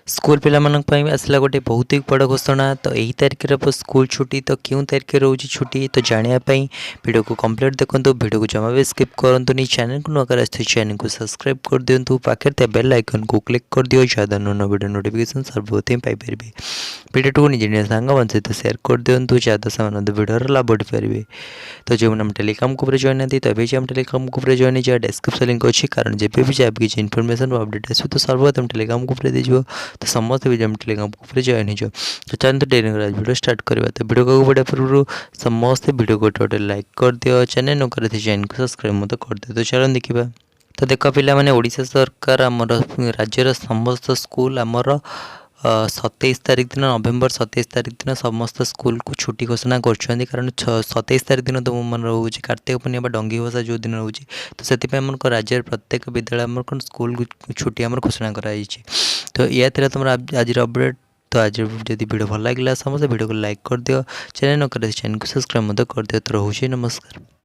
School पिलामानंक आसला गोटे बहुत ही बड़ घोषणा। तो यही तारिख स्कूल छुट्टी, तो क्यों तारिख रोचे छुट्टी, तो जानापी वीडियो को कंप्लीट देखो। वीडियो को जमा भी स्किप करनी। चैनल को नकर आते चैनल को सब्सक्राइब कर दिंतु। पाखे बेल आइकन को क्लिक कर दियो, जहाँ नुआ वीडियो नोटिफिकेशन सर्वप्रथम पाइपर। वीडियो को निजे निज सांग सहित सेयार कर दिंतु, जहाँ से वीडियो लाभ उठारे। तो जो मैंने टेलीग्राम ग्रुप में जॉइन आती, तो अभी हम टेलीग्राम ग्रुप में जॉइन जहाँ डिस्क्रिप्शन लिंक अच्छी। कारण जब भी जब किसी इनफॉरमेशन अपडेट आसो, तो सर्वप्रथम टेलीग्राम ग्रुप में दीजिए। तो समस्त भी टेलीग्राम ग्रुप में जॉइन हो। तो चलते डेरी वीडियो स्टार्ट करवा। तो वीडियो को बढ़िया पूर्व समस्त वीडियो को टोटल लाइक कर दियो। चैनल न कर चैनल को सब्सक्राइब मत कर दियो। तो चलो देखा। तो देख पिला माने ओडिशा सरकार आमर राज्यर समस्त स्कूल आमर 27 तारिख दिन, नवेम्बर 27 तारिख दिन समस्त स्कूल को छुट्टी घोषणा कर। कारण 27 तारिख दिन तो मन रोचे कार्तिक पूर्णिमा डंगी भसा जो दिन रोचे। तो से राज्य प्रत्येक विद्यालय आम स्कूल छुट्टी आम घोषणा कराई। तो यह तुम आज अपडेट। तो आज जब वीडियो भल लगे समस्त वीडियो को लाइक कर दियो। चैनल न कर चैनल को सब्सक्राइब मत कर दियो। तो रोचे नमस्कार।